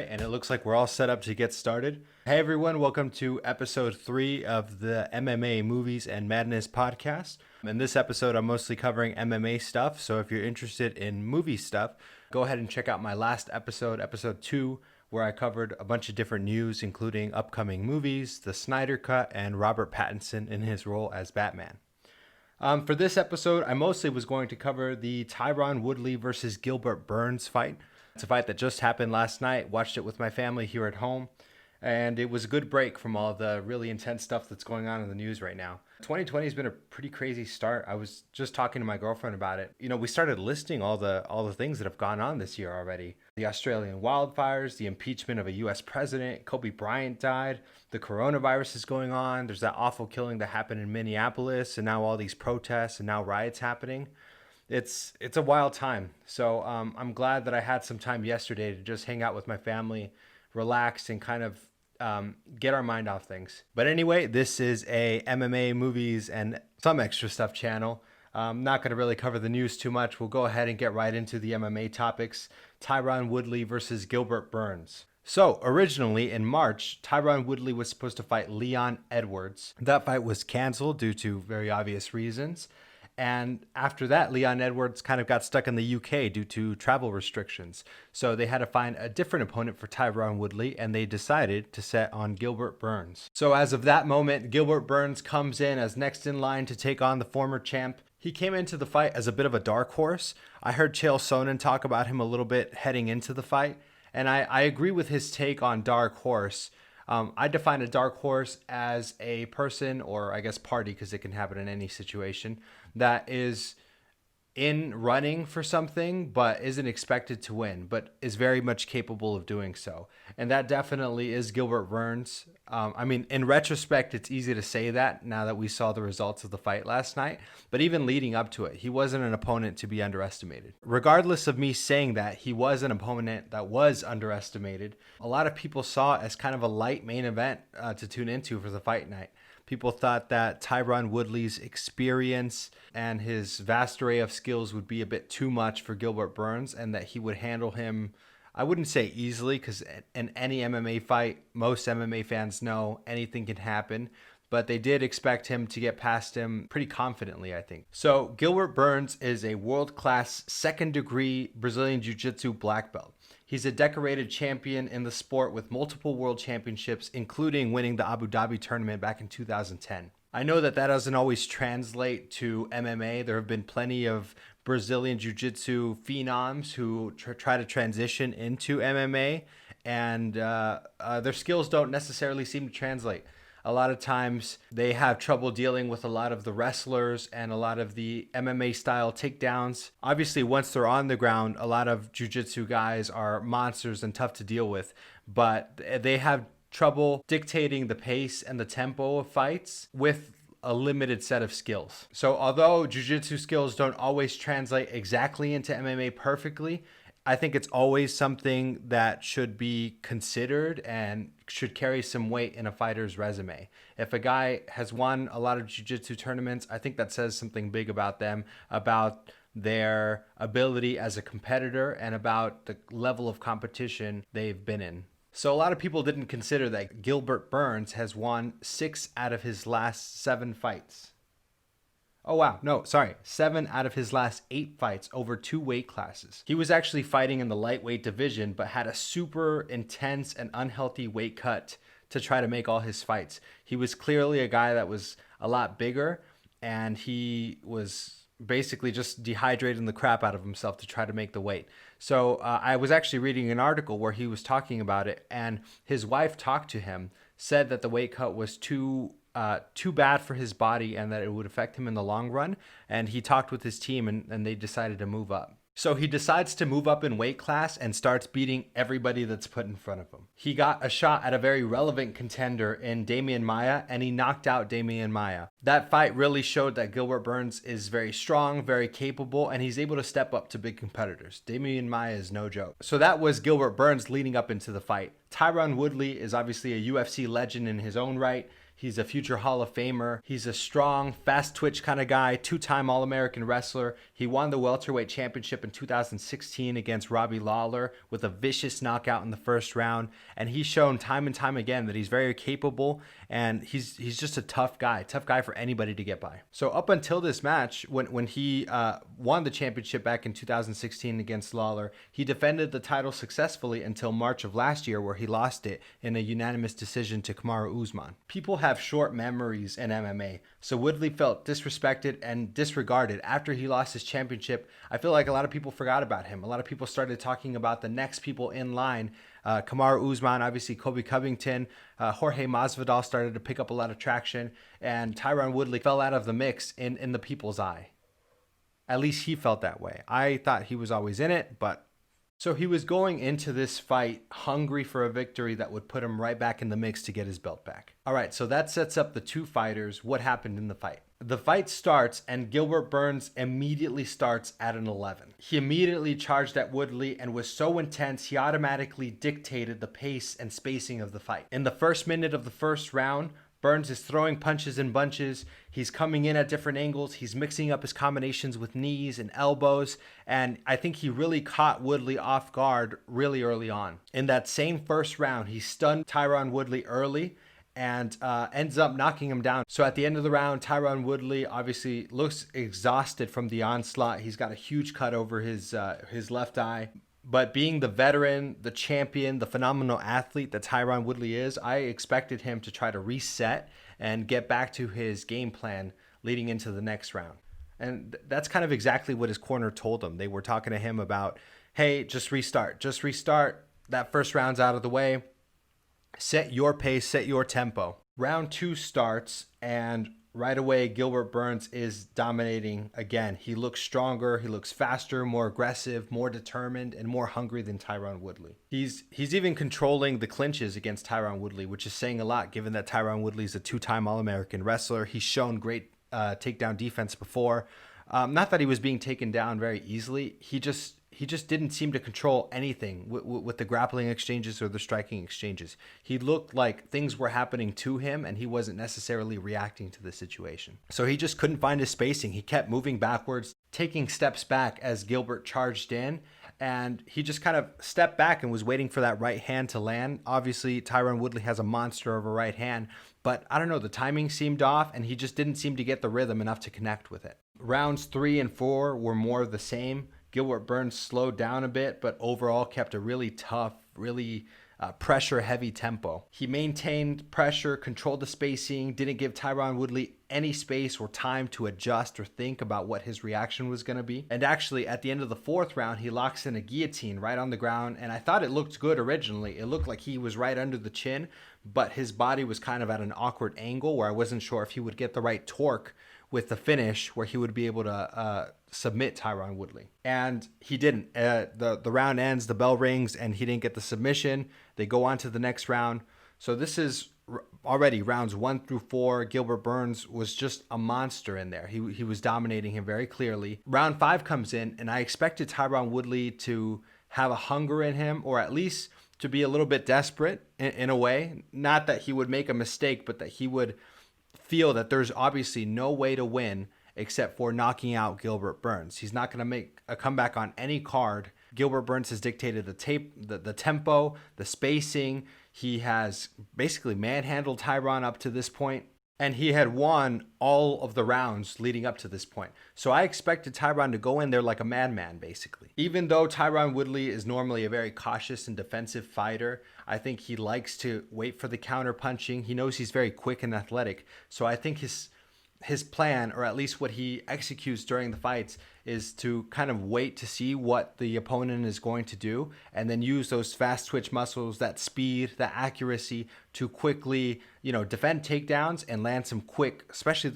right, and it looks like we're all set up to get started. Hey everyone, welcome to episode 3 of the MMA Movies and Madness podcast. In this episode, I'm mostly covering MMA stuff, so if you're interested in movie stuff, go ahead and check out my last episode, episode 2, where I covered a bunch of different news, including upcoming movies, the Snyder Cut, and Robert Pattinson in his role as Batman. For this episode, I mostly was going to cover the Tyron Woodley versus Gilbert Burns fight. It's a fight that just happened last night. Watched it with my family here at home, and it was a good break from all the really intense stuff that's going on in the news right now. 2020 has been a pretty crazy start. I was just talking to my girlfriend about it. You know, we started listing all the things that have gone on this year already. The Australian wildfires, the impeachment of a US president, Kobe Bryant died, the coronavirus is going on, there's that awful killing that happened in Minneapolis, and now all these protests and now riots happening. It's a wild time. So I'm glad that I had some time yesterday to just hang out with my family, relax, and kind of get our mind off things. But anyway, this is a MMA movies and some extra stuff channel. I'm not going to really cover the news too much. We'll go ahead and get right into the MMA topics. Tyron Woodley versus Gilbert Burns. So originally in March, Tyron Woodley was supposed to fight Leon Edwards. That fight was canceled due to very obvious reasons. And after that, Leon Edwards kind of got stuck in the UK due to travel restrictions. So they had to find a different opponent for Tyron Woodley, and they decided to set on Gilbert Burns. So as of that moment, Gilbert Burns comes in as next in line to take on the former champ. He came into the fight as a bit of a dark horse. I heard Chael Sonnen talk about him a little bit heading into the fight, and I agree with his take on dark horse. I define a dark horse as a person, or I guess party, because it can happen in any situation, that is in running for something but isn't expected to win, but is very much capable of doing so. And that definitely is Gilbert Burns. I mean, in retrospect, it's easy to say that now that we saw the results of the fight last night, but even leading up to it, he wasn't an opponent to be underestimated. Regardless of me saying that he was an opponent that was underestimated, a lot of people saw it as kind of a light main event to tune into for the fight night. People thought that Tyron Woodley's experience and his vast array of skills would be a bit too much for Gilbert Burns, and that he would handle him, I wouldn't say easily, because in any MMA fight, most MMA fans know anything can happen, but they did expect him to get past him pretty confidently, I think. So Gilbert Burns is a world-class second-degree Brazilian Jiu-Jitsu black belt. He's a decorated champion in the sport with multiple world championships, including winning the Abu Dhabi tournament back in 2010. I know that doesn't always translate to MMA. There have been plenty of Brazilian Jiu-Jitsu phenoms who try to transition into MMA, and their skills don't necessarily seem to translate. A lot of times they have trouble dealing with a lot of the wrestlers and a lot of the MMA style takedowns. Obviously, once they're on the ground, a lot of jiu-jitsu guys are monsters and tough to deal with, but they have trouble dictating the pace and the tempo of fights with a limited set of skills. So although jiu-jitsu skills don't always translate exactly into MMA perfectly, I think it's always something that should be considered and should carry some weight in a fighter's resume. If a guy has won a lot of jiu-jitsu tournaments, I think that says something big about them, about their ability as a competitor, and about the level of competition they've been in. So a lot of people didn't consider that Gilbert Burns has won 6 out of his last 7 fights. Oh, wow. No, sorry. 7 out of his last 8 fights over 2 weight classes. He was actually fighting in the lightweight division, but had a super intense and unhealthy weight cut to try to make all his fights. He was clearly a guy that was a lot bigger, and he was basically just dehydrating the crap out of himself to try to make the weight. So I was actually reading an article where he was talking about it, and his wife talked to him, said that the weight cut was too bad for his body and that it would affect him in the long run. And he talked with his team and they decided to move up. So he decides to move up in weight class and starts beating everybody that's put in front of him. He got a shot at a very relevant contender in Demian Maia, and he knocked out Demian Maia. That fight really showed that Gilbert Burns is very strong, very capable, and he's able to step up to big competitors. Demian Maia is no joke. So that was Gilbert Burns leading up into the fight. Tyron Woodley is obviously a UFC legend in his own right. He's a future Hall of Famer. He's a strong, fast twitch kind of guy, two-time All-American wrestler. He won the welterweight championship in 2016 against Robbie Lawler with a vicious knockout in the first round. And he's shown time and time again that he's very capable, and he's just a tough guy for anybody to get by. So up until this match, when he won the championship back in 2016 against Lawler, he defended the title successfully until March of last year, where he lost it in a unanimous decision to Kamaru Usman. People have short memories in MMA, so Woodley felt disrespected and disregarded after he lost his championship. I feel like a lot of people forgot about him. A lot of people started talking about the next people in line. Kamaru Usman, obviously Kobe Covington, Jorge Masvidal started to pick up a lot of traction, and Tyron Woodley fell out of the mix in the people's eye. At least he felt that way. I thought he was always in it, but so he was going into this fight hungry for a victory that would put him right back in the mix to get his belt back. All right, so that sets up the two fighters. What happened in the fight? The fight starts, and Gilbert Burns immediately starts at an 11. He immediately charged at Woodley and was so intense, he automatically dictated the pace and spacing of the fight. In the first minute of the first round, Burns is throwing punches in bunches. He's coming in at different angles. He's mixing up his combinations with knees and elbows. And I think he really caught Woodley off guard really early on. In that same first round, he stunned Tyron Woodley early and ends up knocking him down. So at the end of the round, Tyron Woodley obviously looks exhausted from the onslaught. He's got a huge cut over his left eye. But being the veteran, the champion, the phenomenal athlete that Tyron Woodley is, I expected him to try to reset and get back to his game plan leading into the next round. And that's kind of exactly what his corner told him. They were talking to him about, hey, just restart. That first round's out of the way. Set your pace, set your tempo. Round 2 starts, and right away, Gilbert Burns is dominating again. He looks stronger, he looks faster, more aggressive, more determined, and more hungry than Tyron Woodley. He's even controlling the clinches against Tyron Woodley, which is saying a lot given that Tyron Woodley is a two-time All-American wrestler. He's shown great takedown defense before. Not that he was being taken down very easily. He just didn't seem to control anything with the grappling exchanges or the striking exchanges. He looked like things were happening to him and he wasn't necessarily reacting to the situation. So he just couldn't find his spacing. He kept moving backwards, taking steps back as Gilbert charged in, and he just kind of stepped back and was waiting for that right hand to land. Obviously, Tyron Woodley has a monster of a right hand, but I don't know, the timing seemed off and he just didn't seem to get the rhythm enough to connect with it. Rounds 3 and 4 were more of the same. Gilbert Burns slowed down a bit, but overall kept a really tough, really pressure-heavy tempo. He maintained pressure, controlled the spacing, didn't give Tyron Woodley any space or time to adjust or think about what his reaction was going to be. And actually, at the end of the 4th round, he locks in a guillotine right on the ground, and I thought it looked good originally. It looked like he was right under the chin, but his body was kind of at an awkward angle where I wasn't sure if he would get the right torque with the finish where he would be able to submit Tyron Woodley. And he didn't. The round ends, the bell rings, and he didn't get the submission. They go on to the next round. So this is already rounds 1 through 4. Gilbert Burns was just a monster in there. He was dominating him very clearly. Round 5 comes in, and I expected Tyron Woodley to have a hunger in him, or at least to be a little bit desperate in a way. Not that he would make a mistake, but that he would feel that there's obviously no way to win except for knocking out Gilbert Burns. He's not going to make a comeback on any card. Gilbert Burns has dictated the tempo, the spacing. He has basically manhandled Tyron up to this point, and he had won all of the rounds leading up to this point. So I expected Tyron to go in there like a madman, basically. Even though Tyron Woodley is normally a very cautious and defensive fighter, I think he likes to wait for the counter punching. He knows he's very quick and athletic. So I think his plan, or at least what he executes during the fights, is to kind of wait to see what the opponent is going to do and then use those fast twitch muscles, that speed, that accuracy to quickly, defend takedowns and land some quick, especially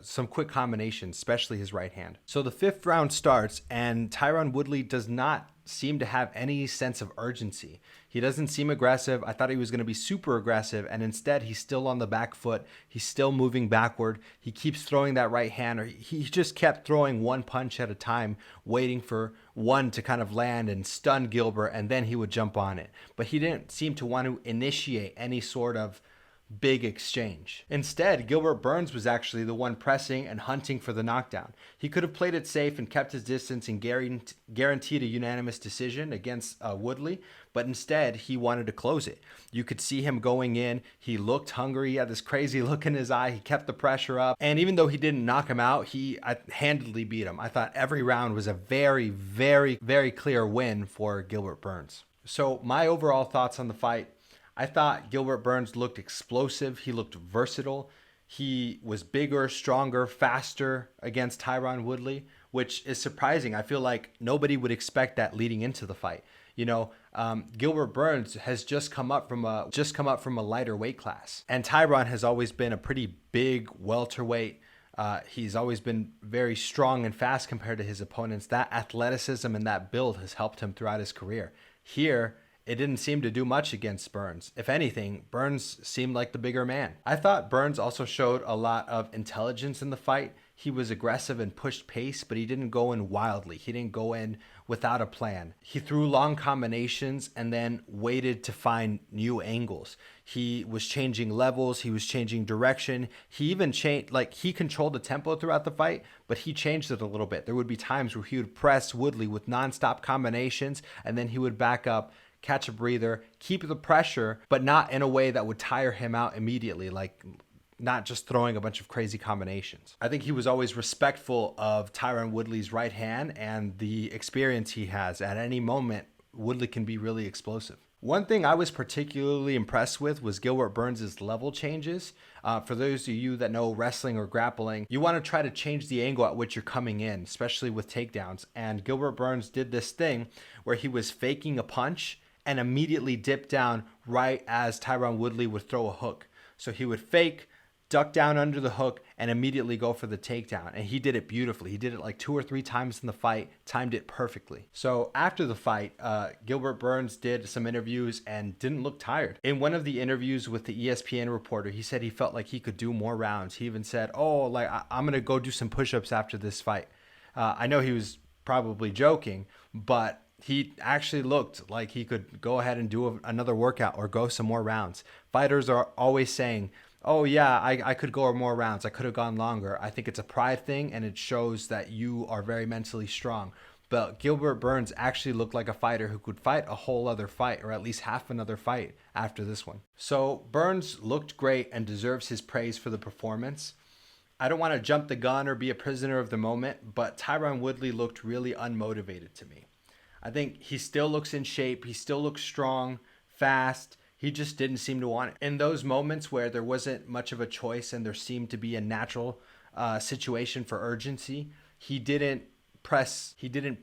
some quick combinations, especially his right hand. So the 5th round starts and Tyron Woodley does not seem to have any sense of urgency. He doesn't seem aggressive. I thought he was going to be super aggressive, and instead he's still on the back foot. He's still moving backward. He keeps throwing that right hand, or he just kept throwing one punch at a time, waiting for one to kind of land and stun Gilbert, and then he would jump on it. But he didn't seem to want to initiate any sort of big exchange. Instead, Gilbert Burns was actually the one pressing and hunting for the knockdown. He could have played it safe and kept his distance and guaranteed a unanimous decision against Woodley, but instead he wanted to close it. You could see him going in. He looked hungry. He had this crazy look in his eye. He kept the pressure up. And even though he didn't knock him out, he handedly beat him. I thought every round was a very, very, very clear win for Gilbert Burns. So my overall thoughts on the fight: I thought Gilbert Burns looked explosive. He looked versatile. He was bigger, stronger, faster against Tyron Woodley, which is surprising. I feel like nobody would expect that leading into the fight. Gilbert Burns has just come up from a lighter weight class, and Tyron has always been a pretty big welterweight. He's always been very strong and fast compared to his opponents. That athleticism and that build has helped him throughout his career. Here, it didn't seem to do much against Burns. If anything, Burns seemed like the bigger man. I thought Burns also showed a lot of intelligence in the fight. He was aggressive and pushed pace, but he didn't go in wildly. He didn't go in without a plan. He threw long combinations and then waited to find new angles. He was changing levels. He was changing direction. He even changed, he controlled the tempo throughout the fight, but he changed it a little bit. There would be times where he would press Woodley with nonstop combinations, and then he would back up, catch a breather, keep the pressure, but not in a way that would tire him out immediately, not just throwing a bunch of crazy combinations. I think he was always respectful of Tyron Woodley's right hand and the experience he has. At any moment, Woodley can be really explosive. One thing I was particularly impressed with was Gilbert Burns' level changes. For those of you that know wrestling or grappling, you want to try to change the angle at which you're coming in, especially with takedowns. And Gilbert Burns did this thing where he was faking a punch and immediately dipped down right as Tyron Woodley would throw a hook. So he would fake, duck down under the hook, and immediately go for the takedown. And he did it beautifully. He did it 2 or 3 times in the fight, timed it perfectly. So after the fight, Gilbert Burns did some interviews and didn't look tired. In one of the interviews with the ESPN reporter, he said he felt like he could do more rounds. He even said, I'm going to go do some push-ups after this fight. I know he was probably joking, but he actually looked like he could go ahead and do another workout or go some more rounds. Fighters are always saying, oh yeah, I could go more rounds. I could have gone longer. I think it's a pride thing, and it shows that you are very mentally strong. But Gilbert Burns actually looked like a fighter who could fight a whole other fight, or at least half another fight after this one. So Burns looked great and deserves his praise for the performance. I don't want to jump the gun or be a prisoner of the moment, but Tyron Woodley looked really unmotivated to me. I think he still looks in shape. He still looks strong, fast. He just didn't seem to want it. In those moments where there wasn't much of a choice and there seemed to be a natural situation for urgency, he didn't press. He didn't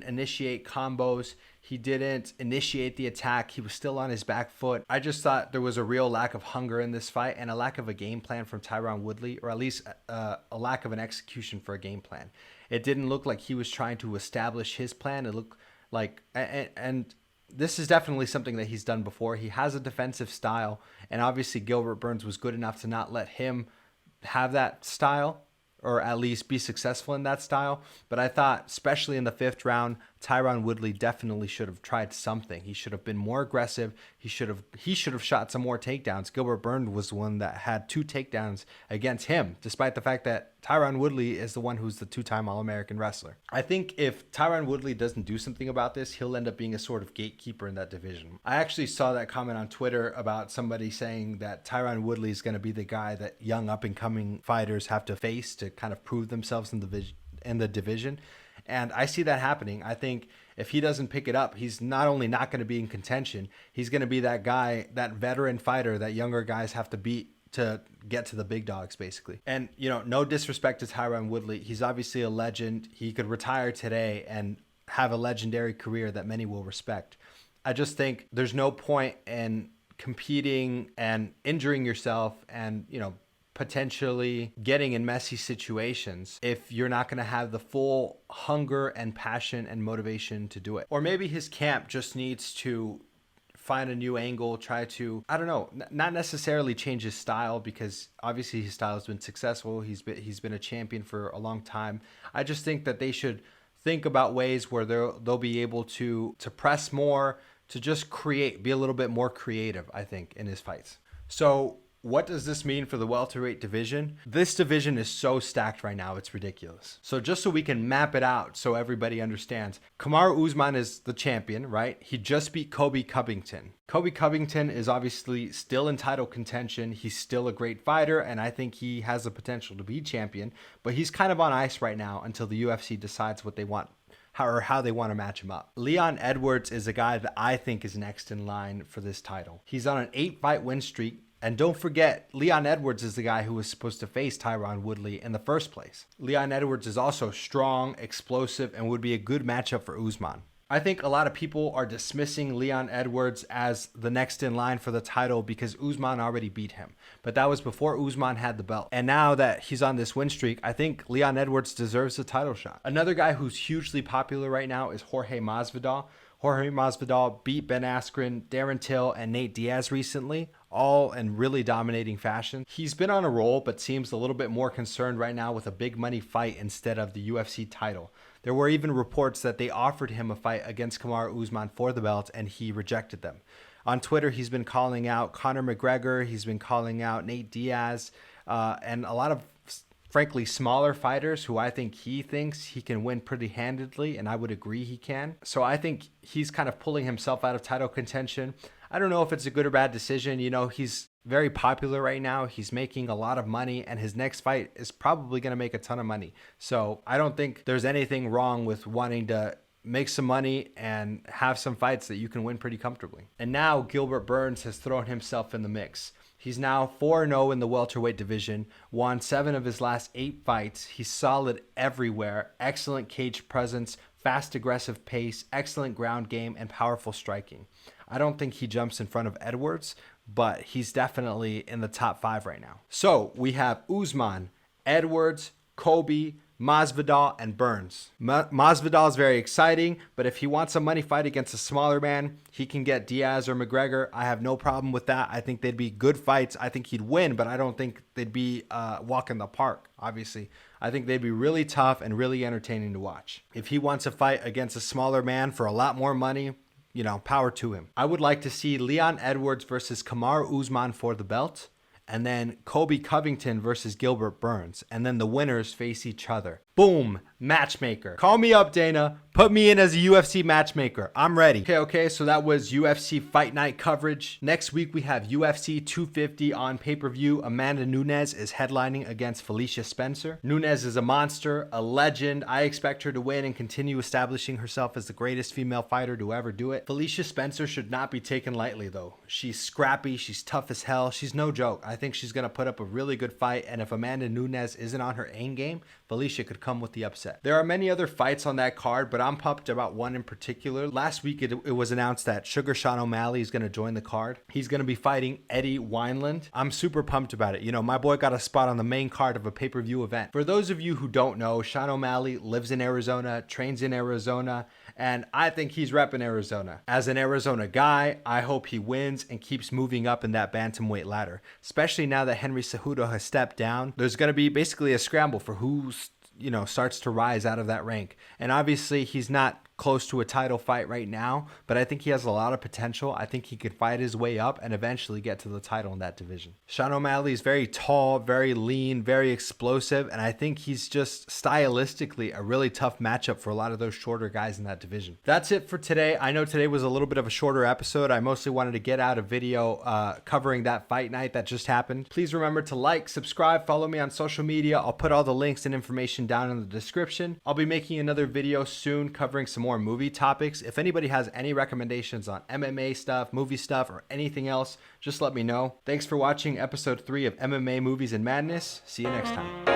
initiate combos. He didn't initiate the attack. He was still on his back foot. I just thought there was a real lack of hunger in this fight and a lack of a game plan from Tyron Woodley, or at least a lack of an execution for a game plan. It didn't look like he was trying to establish his plan. It looked like, and this is definitely something that he's done before. He has a defensive style, and obviously Gilbert Burns was good enough to not let him have that style, or at least be successful in that style. But I thought, especially in the 5th round, Tyron Woodley definitely should have tried something. He should have been more aggressive. He should have shot some more takedowns. Gilbert Burns was the one that had 2 takedowns against him, despite the fact that Tyron Woodley is the one who's the 2-time All-American wrestler. I think if Tyron Woodley doesn't do something about this, he'll end up being a sort of gatekeeper in that division. I actually saw that comment on Twitter about somebody saying that Tyron Woodley is going to be the guy that young up-and-coming fighters have to face to kind of prove themselves in the division. And I see that happening. I think if he doesn't pick it up, he's not only not going to be in contention, he's going to be that guy, that veteran fighter that younger guys have to beat to get to the big dogs, basically. And, no disrespect to Tyron Woodley. He's obviously a legend. He could retire today and have a legendary career that many will respect. I just think there's no point in competing and injuring yourself and, potentially getting in messy situations if you're not going to have the full hunger and passion and motivation to do it. Or maybe his camp just needs to find a new angle, try to, not necessarily change his style, because obviously his style has been successful. He's been a champion for a long time. I just think that they should think about ways where they'll be able to press more, to just be a little bit more creative, I think, in his fights. So What does this mean for the welterweight division? This division is so stacked right now, it's ridiculous. So just so we can map it out so everybody understands, Kamaru Usman is the champion, right? He just beat Colby Covington. Colby Covington is obviously still in title contention. He's still a great fighter, and I think he has the potential to be champion, but he's kind of on ice right now until the UFC decides what they want, how they want to match him up. Leon Edwards is a guy that I think is next in line for this title. He's on an 8-fight win streak. And don't forget, Leon Edwards is the guy who was supposed to face Tyron Woodley in the first place. Leon Edwards is also strong, explosive, and would be a good matchup for Usman. I think a lot of people are dismissing Leon Edwards as the next in line for the title because Usman already beat him. But that was before Usman had the belt. And now that he's on this win streak, I think Leon Edwards deserves a title shot. Another guy who's hugely popular right now is Jorge Masvidal. Jorge Masvidal beat Ben Askren, Darren Till, and Nate Diaz recently, all in really dominating fashion. He's been on a roll, but seems a little bit more concerned right now with a big money fight instead of the UFC title. There were even reports that they offered him a fight against Kamaru Usman for the belt, and he rejected them. On Twitter, he's been calling out Conor McGregor, he's been calling out Nate Diaz, and a lot of frankly smaller fighters who I think he thinks he can win pretty handedly, and I would agree he can. So I think he's kind of pulling himself out of title contention. I don't know if it's a good or bad decision. You know, he's very popular right now. He's making a lot of money, and his next fight is probably going to make a ton of money. So I don't think there's anything wrong with wanting to make some money and have some fights that you can win pretty comfortably. And now Gilbert Burns has thrown himself in the mix. He's now 4-0 in the welterweight division, won 7 of his last 8 fights. He's solid everywhere, excellent cage presence, fast aggressive pace, excellent ground game, and powerful striking. I don't think he jumps in front of Edwards, but he's definitely in the top 5 right now. So we have Usman, Edwards, Colby, Masvidal, and Burns. Masvidal is very exciting, but if he wants a money fight against a smaller man, he can get Diaz or McGregor. I have no problem with that. I think they'd be good fights. I think he'd win, but I don't think they'd be a walk in the park, obviously. I think they'd be really tough and really entertaining to watch. If he wants a fight against a smaller man for a lot more money, you know, power to him. I would like to see Leon Edwards versus Kamaru Usman for the belt, and then Colby Covington versus Gilbert Burns, and then the winners face each other. Boom, matchmaker. Call me up, Dana. Put me in as a UFC matchmaker. I'm ready. Okay, so that was UFC Fight Night coverage. Next week, we have UFC 250 on pay-per-view. Amanda Nunes is headlining against Felicia Spencer. Nunes is a monster, a legend. I expect her to win and continue establishing herself as the greatest female fighter to ever do it. Felicia Spencer should not be taken lightly, though. She's scrappy. She's tough as hell. She's no joke. I think she's going to put up a really good fight, and if Amanda Nunes isn't on her A game, Felicia could come with the upset. There are many other fights on that card, but I'm pumped about one in particular. Last week, it was announced that Sugar Sean O'Malley is going to join the card. He's going to be fighting Eddie Wineland. I'm super pumped about it. You know, my boy got a spot on the main card of a pay-per-view event. For those of you who don't know, Sean O'Malley lives in Arizona, trains in Arizona, and I think he's repping Arizona. As an Arizona guy, I hope he wins and keeps moving up in that bantamweight ladder, especially now that Henry Cejudo has stepped down. There's going to be basically a scramble for who's, you know, starts to rise out of that rank. And obviously he's not close to a title fight right now, but I think he has a lot of potential. I think he could fight his way up and eventually get to the title in that division. Sean O'Malley is very tall, very lean, very explosive, and I think he's just stylistically a really tough matchup for a lot of those shorter guys in that division. That's it for today. I know today was a little bit of a shorter episode. I mostly wanted to get out a video covering that fight night that just happened. Please remember to like, subscribe, follow me on social media. I'll put all the links and information down in the description. I'll be making another video soon covering some more movie topics. If anybody has any recommendations on MMA stuff, movie stuff, or anything else, just let me know. Thanks for watching episode 3 of MMA Movies and Madness. See you next time.